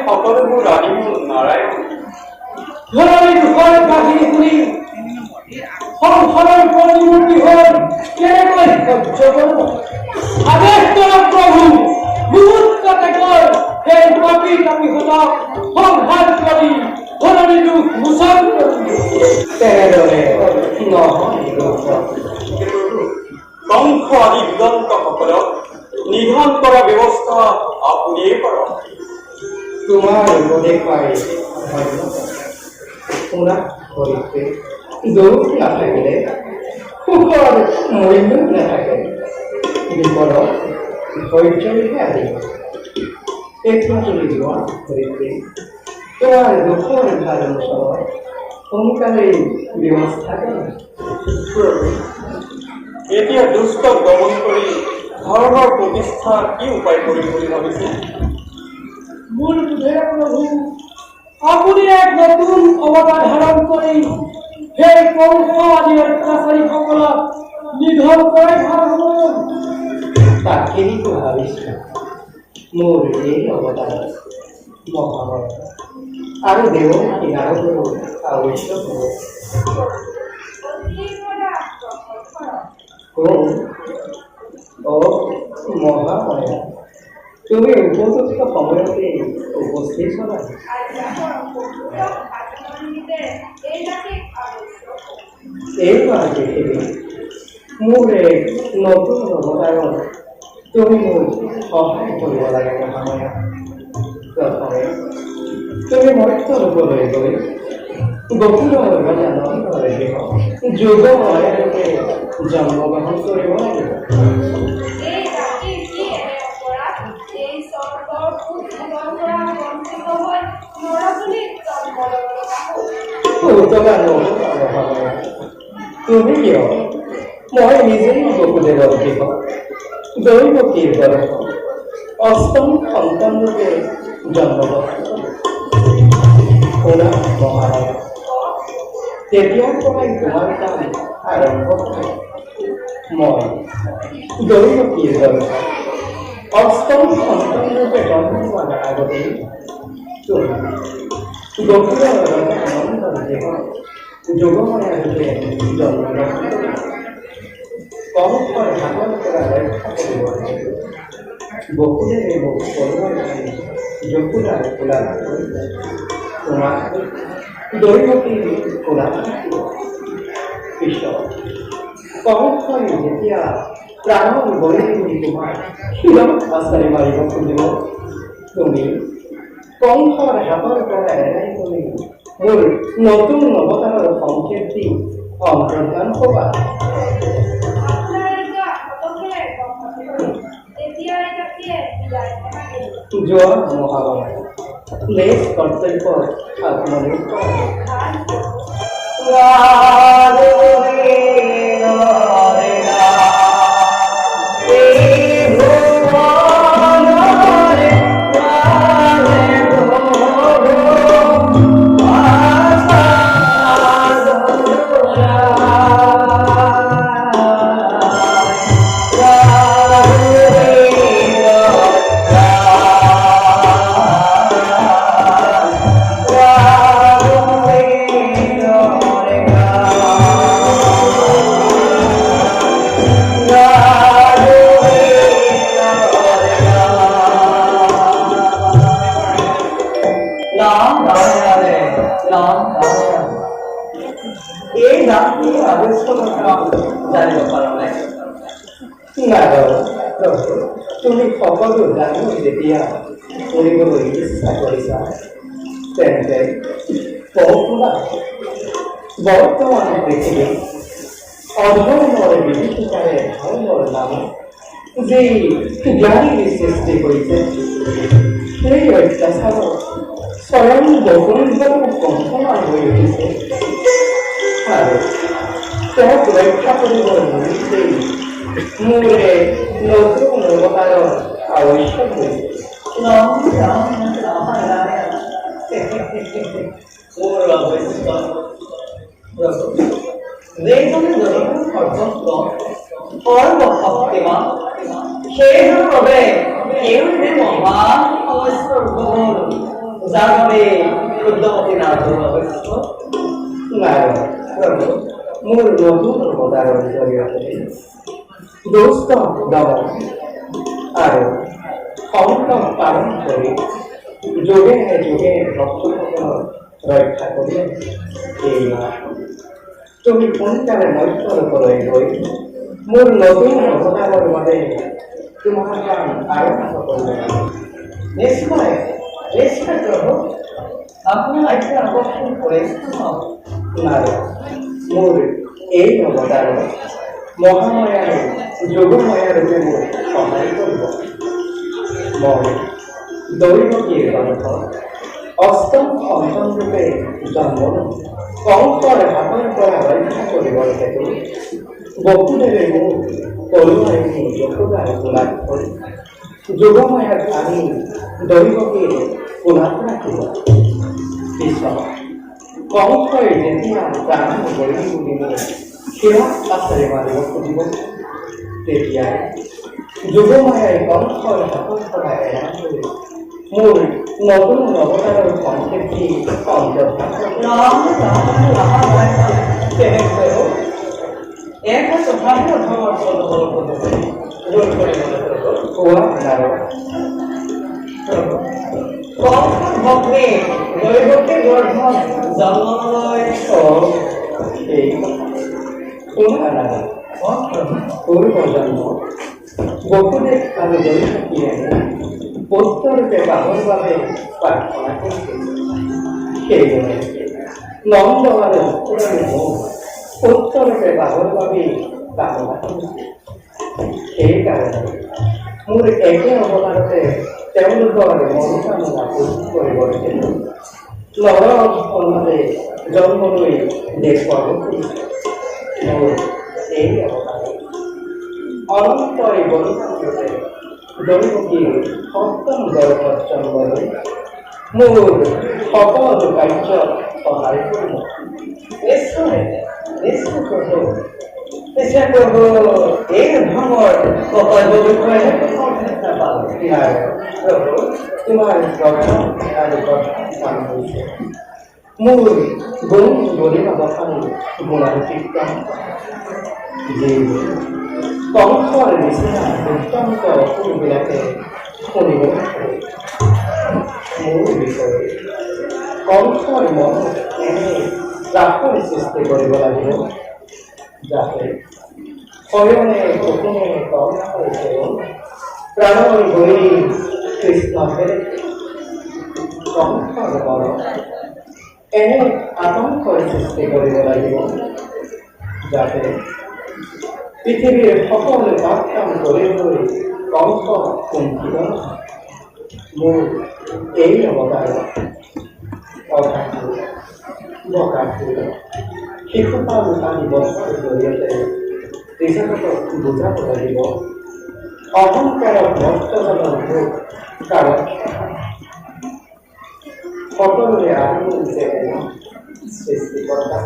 সকলোবোৰ আদিমূল নাৰায়ণ। ধৰণী দুখৰ কাহিনী শুনি সংসাৰৰ প্ৰতিমূৰ্তি হ'ল কেনেকৈ সহ্য কৰিব? আদেশ কৰক প্ৰভু, মুহূৰ্ততে গৈ সেই পাপী তাপীহঁতক সংহাৰ কৰি ধৰণী দুখ মোচন তেনেদৰে নহয়। কংস আদি বিদন্তসকলক নিধন কৰা ব্যৱস্থা আপুনিয়ে কৰক। তোমাৰ উপদেশ পাই শুনা কৰিছে, দুখ নাথাকিলে সুখৰ মূল্য নাথাকে। বিপদত ধৈৰ্যৰেহে আহিব। একটু চলি যোৱা কৰিছে, তোমাৰ দুখৰ ভাল অঞ্চলত সোনকালে ব্যৱস্থা কৰা। এতিয়া দুষ্টক দমন কৰি ধৰ্মৰ প্ৰতিষ্ঠা কি উপায় কৰিম বুলি ভাবিছে? মোৰ বোধেৰে প্ৰভু, আপুনি এক নতুন অৱতাৰ ধাৰণ কৰি সেই কংস আদি অত্যাচাৰীসকলক নিধন কৰাই ভাল হ'ব। তাকেইতো ভাবিছোঁ। মোৰ এই অৱতাৰ মহাভাৰত আৰু দেৱৰ কিনাৰলৈ আৱশ্যক হ'ব। মহামায়া, তুমি উপযুক্ত সময়তে উপস্থিত হলা। এইবাৰ পৃথিৱী মোৰ এক নতুন অৱতাৰত তুমি মোক সহায় কৰিব লাগে মহামায়া। প্ৰথমে তুমি মৰ্ত্য ৰূপলৈ গৈ গকুলৰ ৰজা নন্দৰ যোগমায়াৰূপে জন্মগ্ৰহণ কৰিব লাগিব। তুমি কিয়? মই নিজেই গকুলেৰ অধিক দৈৱকীৰ গৰ্ভ অষ্টম সন্তানৰূপে জন্মগ্ৰহণ কৰিম। শুনা মহামায়া, তেতিয়াৰ পৰাই তোমাৰ কাম আৰম্ভ হয়। মই দৈৱকীৰ গৰ্ভ অষ্টম সন্তানৰূপে জন্ম হোৱাৰ আগতেই গকুলৰ ৰজা নন্দৰ দেহত যোগমায়াৰূপে জন্মগ্ৰহণ কৰিম। কংসৰ হাতৰ পৰা ৰক্ষা কৰিবলৈ বকুলেৰে মোক তৰোৱাল মাৰি যশোদাৰ কোলাত তোমাক দৈৱকীৰ কোলাত পিছত কংসই যেতিয়া প্ৰাণৰ বলি বুলি তোমাৰ শিৰত আছাৰি মাৰিব খুজিব, তুমি কংসৰ হাতৰ পৰা এৰাই তুমি মোৰ নতুন অৱতাৰৰ সংকেত দি অন্তৰ্ধান হবা। যোৱা মহামায়া, লেশ কৰ্তব্য আত্মনিৰ্ভৰ। এই নামটি আৱশ্যকতা জানিব পৰা নাই। তুমি সকলো জানি যেতিয়া শুনিবলৈ ইচ্ছা কৰিছা, তেন্তে বৰ্তমান পৃথিৱীত অধৰ্মৰ বিভীষিকাৰে ধৰ্মৰ নামত যি জ্ঞানীৰ সৃষ্টি কৰিছে, সেই অত্যাচাৰত স্বয়ং বকুলজনো কম্পমান হৈ উঠিছে আৰু তেওঁক ৰক্ষা কৰিবৰ নিমিত্তেই মোৰ এক নতুন অৱতাৰৰ আৱশ্যক হৈছে। সেইজনৰ বাবে কেউৱে মহান সমস্যাৰ উদ্ভৱ যাৰ বাবে শুদ্ধমতী নাৰদৰ অৱস্থ নাৰদ প্ৰভু মোৰ নতুন অৱতাৰৰ জৰিয়তে দুষ্ট দমন আৰু সংকট পালন কৰি যোগে যোগে ভক্তসকলক ৰক্ষা কৰি এইবাৰ তুমি সোনকালে মধ্যলোকলৈ গৈ মোৰ নতুন অৱতাৰৰ বাবে তোমাৰ কাম আৰম্ভ কৰিব। নিশ্চয় নিশ্চয় প্ৰভু আপোনাৰ আজ্ঞা আকৰ্ষণ কৰিছে নাৰদ মোৰ এই অৱতাৰত মহামায়াৰ যোগমায়া ৰূপে মোৰ সহায় কৰিব। মই দৈৱকীৰ গ্ৰন্থ অষ্টম সন্তান ৰূপে জন্ম কংসৰ হাতৰ পৰা ৰক্ষা কৰিবৰ হেতু বসুদেৱে মোক তলুৱাইনি যশোদাৰ কোলাত কৰি যোগমায়াক আনি দৈৱকীৰ কোলাত ৰাখিব। পিছত কংসই যেতিয়া প্ৰাণ কৰি বুলি মোক শিৰাত পাছেৰে মাৰিব খুজিব তেতিয়াই যোগমায়াই কংসৰ হাতৰ পৰা এৰাই কৰি মোৰ নতুন অৱতাৰৰ সংকেতি অন্তৰ্ভাগ তেনেকৈ এটা স্বভাৱৰ ধৰ্মৰ ফলবলৰ পদ্ধতি ৰোধ কৰিবলৈ কোৱা নাৰদ কংসৰ ভগ্নী দৈৱকীৰ গৰ্ভত জন্মলৈ এই কোৱা নাৰদ পূৰ্ব জন্ম বসুদেৱ আৰু দৈৱকীয়ে পুত্ৰৰূপে পাবৰ বাবে প্ৰাৰ্থনা কৰিছিল। সেইদৰে নন্দ আৰু যশোদাৰ মোক পুত্ৰৰূপে পাবৰ বাবে কামনা কৰিছিল। সেইকাৰণে মোৰ একে অৱতাৰতে তেওঁলোকৰ মনোকামনা পূৰণ কৰিবৰ হেতু নৰসন্মতে জন্মলৈ দেখুৱাব খুজিছে। মোৰ এই অৱতাৰ অনন্তই বলিদানৰূপে দৈৱকীৰ সপ্তম গৰ্ভত জন্মলৈ মোৰ সকলো কাৰ্যত সহায় কৰিব। নিশ্চয় নিশ্চয় প্ৰভু পিছে প্ৰভু এই ধৰ্মৰ কৰ্তব্য বিষয়ে নাপালোঁ। প্ৰভু তোমাৰ গঠন আৰু গঠন কাম হৈছে মোৰ গুণ বলিবাবসানী গুণাধিক্ৰম যিবোৰ কংসৰ নিচিনা দুৰ্দান্ত অসুৰবিলাকে শুনিব মোৰ বিষয়ে কংসৰ মনত এনে ত্ৰাসৰ সৃষ্টি কৰিব লাগিব যাতে শয়নে সপোনে কংসৰ প্ৰাণৰ গৈ কৃষ্ণকে কংসৰ মনত এনে আতংকৰ সৃষ্টি কৰিব লাগিব যাতে পৃথিৱীৰ সকলো পাপ কাম কৰিবলৈ কংস কুণ্ঠিত নহয়। মোৰ এই অৱতাৰত অঘাসুৰ বকাসুৰ শিশুপাল আদি বস্তুৰ জৰিয়তে ত্ৰিজগতক বুজাব লাগিব অহংকাৰৰ ভক্তজনৰ ভোগ কাৰণ সকলোৰে আগুন যে সৃষ্টিকৰ্তা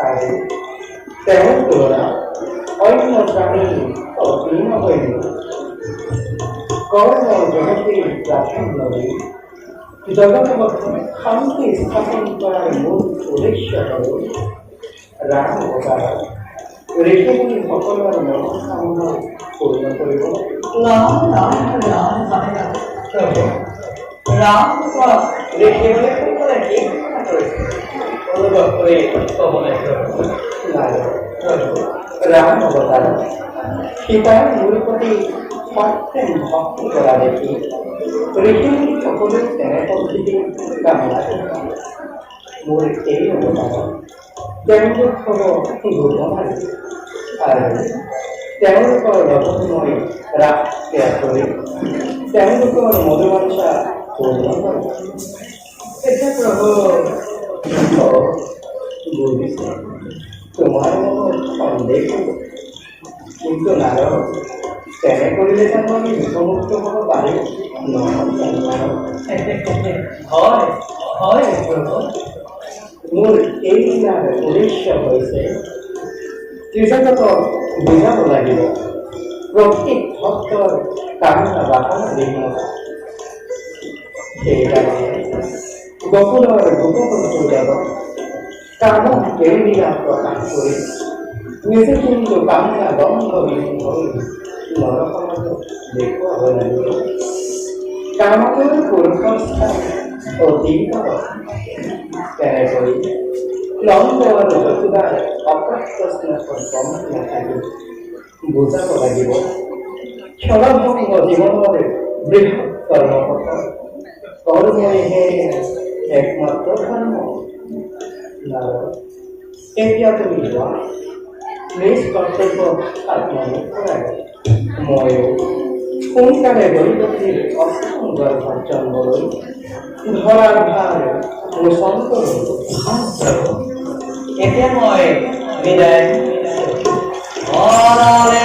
আৰু তেওঁৰ তুলনাত অন্য প্ৰাণী অপীন হয়নি কৰ্ম জগতের প্রাধান্য দিয়ে জগৎ শান্তি স্থাপন করার মূল উদ্দেশ্য হল রাম অবতার ঋষিমুনি সকলের মনোকামনা পূর্ণ করিব। রাম ঋষিমুনি সকলে কি ঘোষণা করেছে অনুভব করে কবলে রাম অবতার সীতার মূল প্রতি সত্যেন ভক্তি করা দেখি ঋষিমুনি সকলে তেনে পদ্ধতি কামনা করে মোৰ এই অৱতাৰ তেওঁলোক হ'ব গুণালী আৰু তেওঁলোকৰ লগত মই ৰাস ত্যাগ কৰি তেওঁলোকৰ মনোবাঞ্ছা পূৰ্ণ কৰোঁ। এতিয়া প্ৰভু বুজিছে তোমাৰ মনত সন্দেহ কিন্তু নাৰদ তেনে কৰিলে জানো আমি বিপমুক্ত হ'ব পাৰিম নহয়? হয় প্ৰভু মোৰ এই উদ্দেশ্য হৈছে ত্ৰিজগতক বুজাব লাগিব প্ৰত্যেক ভক্তৰ কামনা বাসনা বিঘ্ন সেইকাৰণে গকুলৰ গোপপুত্ৰ দেৱক কামক কেৰিয়া প্ৰকাশ কৰি নিজে কিন্তু কামনা গন্ধবিহীন হৈ নৰসমাজত দেখুৱাব লাগিব। কামতৰ পুৰুষৰ স্থান অধিক তেনেকৈ নন্দ আৰু যশোদাৰ অপ্ৰশ্নখন কম নাথাকি বুজাব লাগিব। ক্ষণভংগ জীৱনৰ বৃহৎ কৰ্মপথ কৰ্মইহে একমাত্ৰ ধৰ্ম। এতিয়া তুমি যোৱা নিজ কৰ্তব্য আত্মনিয়োগ কৰাগে। ময়ো সোনকালে গৰীবতীৰ অসংগৰ জন্মলৈ ধৰাৰ ভাৰ মোচন কৰোঁ। এতিয়া মই বিদায় মনলে